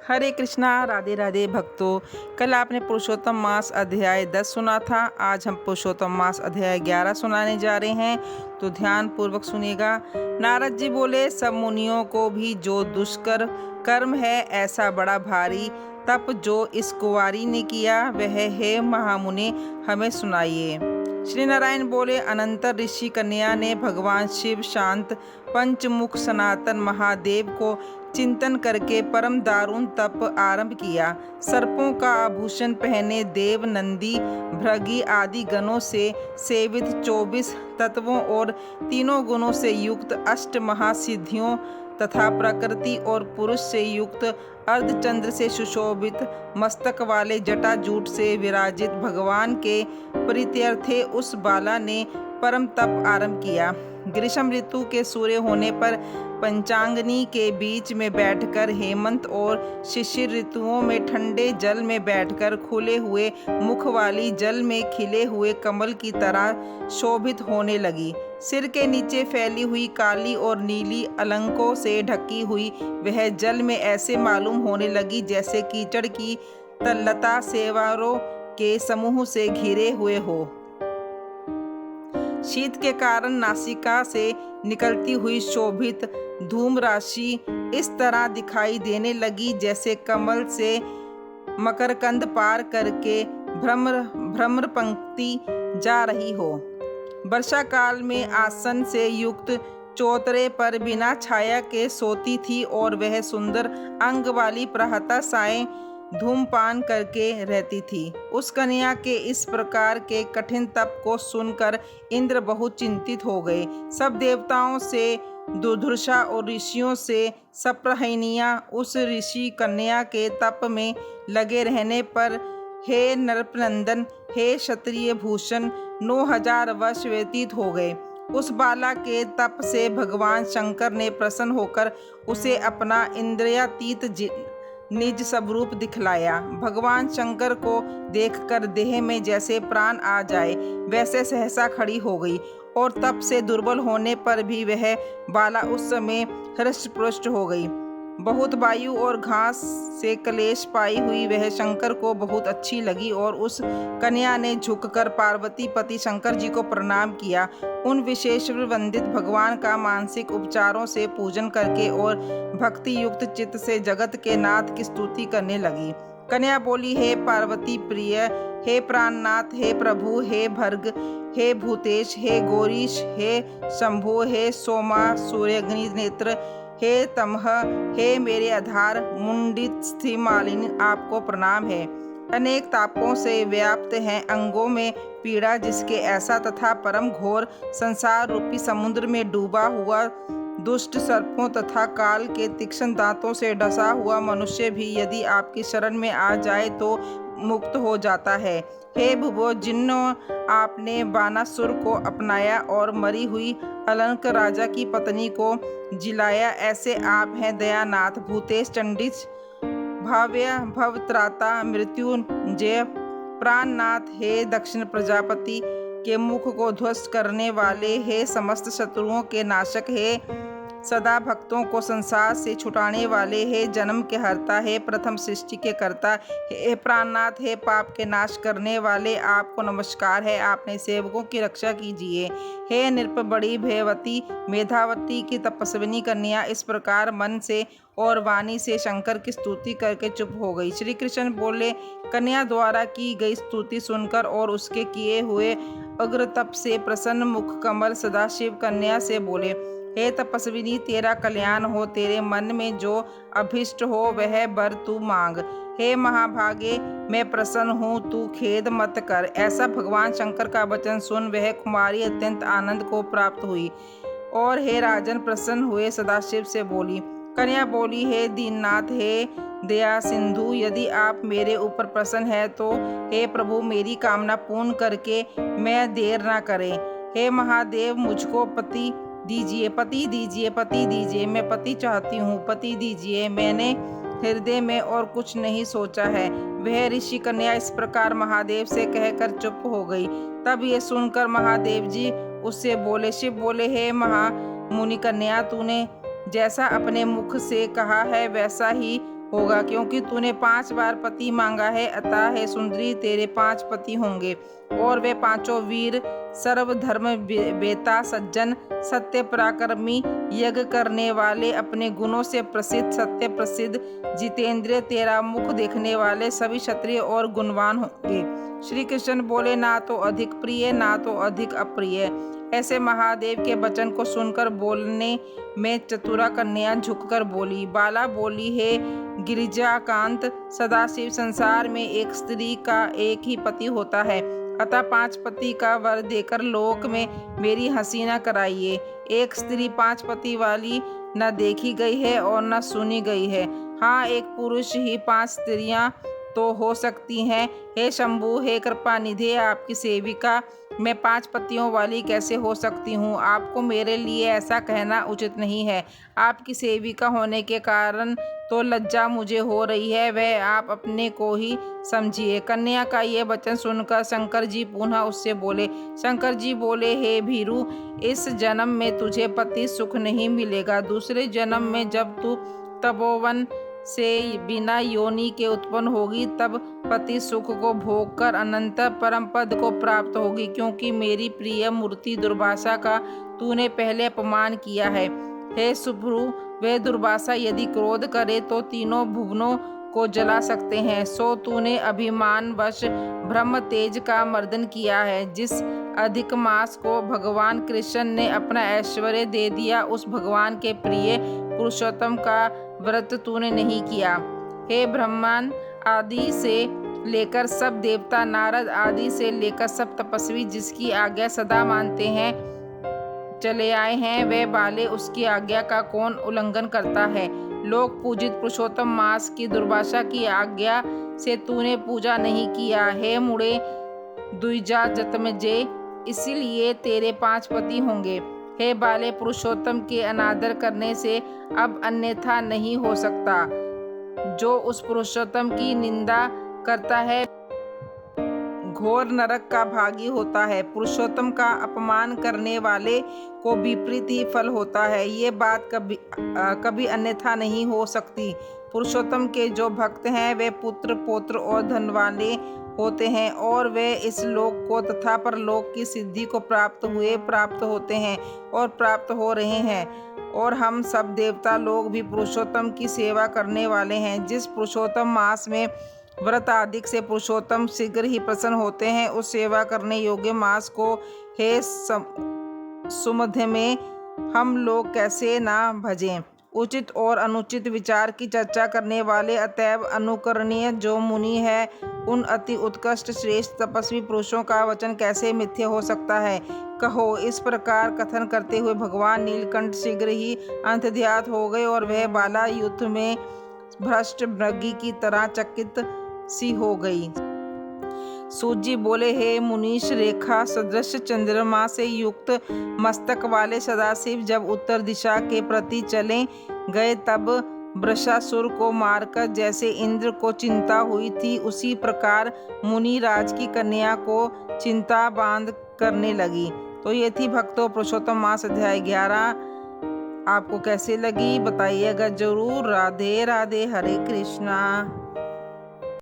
हरे कृष्णा। राधे राधे भक्तों। कल आपने पुरुषोत्तम मास अध्याय 10 सुना था। आज हम पुरुषोत्तम मास अध्याय 11 सुनाने जा रहे हैं, तो ध्यान पूर्वक सुनिएगा। नारद जी बोले, सब मुनियों को भी जो दुष्कर कर्म है ऐसा बड़ा भारी तप जो इस कुंवारी ने किया, वह हे महामुने हमें सुनाइए। श्री नारायण बोले, अनंतर ऋषि कन्या ने भगवान शिव शांत पंचमुख सनातन महादेव को चिंतन करके परम दारुण तप आरंभ किया। सर्पों का आभूषण पहने देव, नंदी, भृगी आदि गणों से सेवित 24 तत्वों और तीनों गुणों से युक्त अष्ट महासिद्धियों तथा प्रकृति और पुरुष से युक्त अर्धचंद्र से सुशोभित मस्तक वाले जटाजूट से विराजित भगवान के प्रीत्यर्थे उस बाला ने परम तप आरंभ किया। ग्रीष्म ऋतु के सूर्य होने पर पंचांगनी के बीच में बैठकर, हेमंत और शिशिर ऋतुओं में ठंडे जल में बैठकर खुले हुए मुख वाली जल में खिले हुए कमल की तरह शोभित होने लगी। सिर के नीचे फैली हुई काली और नीली अलंकों से ढकी हुई वह जल में ऐसे मालूम होने लगी जैसे कीचड़ की तलता सेवारों के समूह से घिरे हुए हो। शीत के कारण नासिका से निकलती हुई शोभित धूम राशि इस तरह दिखाई देने लगी जैसे कमल से मकरकंद पार करके भ्रमर पंक्ति जा रही हो। वर्षा काल में आसन से युक्त चौतरे पर बिना छाया के सोती थी और वह सुंदर अंग वाली प्रहता साएं धूमपान करके रहती थी। उस कन्या के इस प्रकार के कठिन तप को सुनकर इंद्र बहुत चिंतित हो गए। सब देवताओं से दुर्धर्षा और ऋषियों से सप्रहनिया उस ऋषि कन्या के तप में लगे रहने पर, हे नरपनंदन, हे क्षत्रिय भूषण, 9000 वर्ष व्यतीत हो गए। उस बाला के तप से भगवान शंकर ने प्रसन्न होकर उसे अपना इंद्रियातीत निज स्वरूप दिखलाया। भगवान शंकर को देखकर देह में जैसे प्राण आ जाए वैसे सहसा खड़ी हो गई और तप से दुर्बल होने पर भी वह बाला उस समय हृष्टपुष्ट हो गई। बहुत वायु और घास से क्लेश पाई हुई वह शंकर को बहुत अच्छी लगी और उस कन्या ने झुककर पार्वती पति शंकर जी को प्रणाम किया। उन विशेष वंदित भगवान का मानसिक उपचारों से पूजन करके और भक्ति युक्त चित्त से जगत के नाथ की स्तुति करने लगी। कन्या बोली, हे पार्वती प्रिय, हे प्राणनाथ, हे प्रभु, हे भर्ग, हे भूतेश, हे गौरीश, हे शंभो, हे सोमा सूर्यग्नि नेत्र, हे तमह, हे मेरे आधार मुंडित स्थिति मालिनी, आपको प्रणाम है। अनेक तापों से व्याप्त हैं अंगों में पीड़ा, जिसके ऐसा तथा परम घोर संसार रूपी समुद्र में डूबा हुआ दुष्ट सर्पों तथा काल के तीक्ष्ण दांतों से डसा हुआ मनुष्य भी यदि आपकी शरण में आ जाए तो मुक्त हो जाता है। हे भुवो, जिन्हों आपने बानासुर को अपनाया और मरी हुई अलंक राजा की पत्नी को जिलाया, ऐसे आप हैं दयानाथ, भूतेश, चंडिश, भाव्य, भवत्राता, मृत्युंजय, प्राणनाथ, हे दक्षिण प्रजापति के मुख को ध्वस्त करने वाले, हे समस्त शत्रुओं के नाशक, हे सदा भक्तों को संसार से छुटाने वाले, हे जन्म के हर्ता, हे प्रथम सृष्टि के कर्ता, हे प्राणनाथ, हे पाप के नाश करने वाले, आपको नमस्कार है। आपने सेवकों की रक्षा कीजिए। हे नृप, बड़ी भयवती मेधावती की तपस्विनी कन्या इस प्रकार मन से और वाणी से शंकर की स्तुति करके चुप हो गई। श्री कृष्ण बोले, कन्या द्वारा की गई स्तुति सुनकर और उसके किए हुए अग्र तप से प्रसन्न मुख कमल सदाशिव कन्या से बोले, हे तपस्विनी, तेरा कल्याण हो। तेरे मन में जो अभिष्ट हो वह वर तू मांग। हे महाभागे, मैं प्रसन्न हूँ, तू खेद मत कर। ऐसा भगवान शंकर का वचन सुन वह कुमारी अत्यंत आनंद को प्राप्त हुई और हे राजन प्रसन्न हुए सदाशिव से बोली। कन्या बोली, हे दीननाथ, हे दया सिंधु, यदि आप मेरे ऊपर प्रसन्न है तो हे प्रभु मेरी कामना पूर्ण करके मैं देर ना करें। हे महादेव, मुझको पति दीजिए, पति दीजिए, पति दीजिए, मैं पति चाहती हूँ, पति दीजिए। मैंने हृदय में और कुछ नहीं सोचा है। वह ऋषि कन्या इस प्रकार महादेव से कहकर चुप हो गई। तब ये सुनकर महादेव जी उससे बोले। शिव बोले, हे महामुनि कन्या, तूने जैसा अपने मुख से कहा है वैसा ही होगा, क्योंकि तूने 5 बार पति मांगा है। अतः हे सुंदरी, तेरे 5 पति होंगे, और वे 5 वीर, सर्वधर्म बेता, सज्जन, सत्य पराक्रमी, यज्ञ करने वाले, अपने गुणों से प्रसिद्ध, सत्य प्रसिद्ध, जितेंद्रिय, तेरा मुख देखने वाले, सभी क्षत्रिय और गुणवान होंगे। श्री कृष्ण बोले, ना तो अधिक प्रिय ना तो अधिक अप्रिय। ऐसे महादेव के वचन को सुनकर बोलने में चतुरा कन्या झुककर बोली। बाला बोली, हे गिरिजाकांत, सदाशिव, संसार में एक स्त्री का एक ही पति होता है, अतः 5 पति का वर देकर लोक में मेरी हंसी न कराइए। एक स्त्री 5 पति वाली न देखी गई है और न सुनी गई है। हाँ, एक पुरुष ही 5 स्त्रियां तो हो सकती हैं। हे शंभु, हे कृपा निधे, आपकी सेविका मैं 5 पतियों वाली कैसे हो सकती हूँ? आपको मेरे लिए ऐसा कहना उचित नहीं है। आपकी सेविका होने के कारण तो लज्जा मुझे हो रही है, वह आप अपने को ही समझिए। कन्या का ये वचन सुनकर शंकर जी पुनः उससे बोले। शंकर जी बोले, हे भीरु, इस जन्म में तुझे पति सुख नहीं मिलेगा। दूसरे जन्म में जब तू तपोवन से बिना योनि के उत्पन्न होगी, तब पति सुख को भोग कर अनंत परम पद को प्राप्त होगी, क्योंकि मेरी प्रिय मूर्ति दुर्वासा का तूने पहले अपमान किया है। हे सुभ्रु, वह दुर्वासा यदि क्रोध करे तो तीनों भुवनों को जला सकते हैं। सो तूने अभिमानवश ब्रह्म तेज का मर्दन किया है। जिस अधिक मास को भगवान कृष्ण ने अपना ऐश्वर्य दे दिया, उस भगवान के प्रिय पुरुषोत्तम का व्रत तूने नहीं किया। हे ब्रह्मांड आदि से लेकर सब देवता, नारद आदि से लेकर सब तपस्वी जिसकी आज्ञा सदा मानते हैं चले आए हैं, वे बाले उसकी आज्ञा का कौन उल्लंघन करता है? लोक पूजित पुरुषोत्तम मास की दुर्वासा की आज्ञा से तूने पूजा नहीं किया। हे मुड़े द्विजा जतमजे, इसीलिए तेरे 5 पति होंगे। हे बाले, पुरुषोत्तम के अनादर करने से अब अन्यथा नहीं हो सकता। जो उस पुरुषोत्तम की निंदा करता है घोर नरक का भागी होता है। पुरुषोत्तम का अपमान करने वाले को विपरीत ही फल होता है। ये बात कभी अन्यथा नहीं हो सकती। पुरुषोत्तम के जो भक्त हैं वे पुत्र, पौत्र और धन वाले होते हैं, और वे इस लोक को तथा परलोक की सिद्धि को प्राप्त होते हैं और प्राप्त हो रहे हैं। और हम सब देवता लोग भी पुरुषोत्तम की सेवा करने वाले हैं। जिस पुरुषोत्तम मास में व्रत आदि से पुरुषोत्तम शीघ्र ही प्रसन्न होते हैं, उस सेवा करने योग्य मास को हे सुमध्य में हम लोग कैसे ना भजें। उचित और अनुचित विचार की चर्चा करने वाले अतएव अनुकरणीय जो मुनि है, उन अति उत्कृष्ट श्रेष्ठ तपस्वी पुरुषों का वचन कैसे मिथ्या हो सकता है? कहो। इस प्रकार कथन करते हुए भगवान नीलकंठ शीघ्र ही अंतर्ध्यात हो गए, और वह बाला युद्ध में भ्रष्ट मृगी की तरह चकित सी हो गई। सूत जी बोले, हे मुनीश, रेखा सदृश चंद्रमा से युक्त मस्तक वाले सदाशिव जब उत्तर दिशा के प्रति चले गए, तब वृषासुर को मारकर जैसे इंद्र को चिंता हुई थी, उसी प्रकार मुनि राज की कन्या को चिंता बांध करने लगी। तो ये थी भक्तों पुरुषोत्तम मास अध्याय 11। आपको कैसे लगी बताइएगा जरूर। राधे राधे, हरे कृष्णा।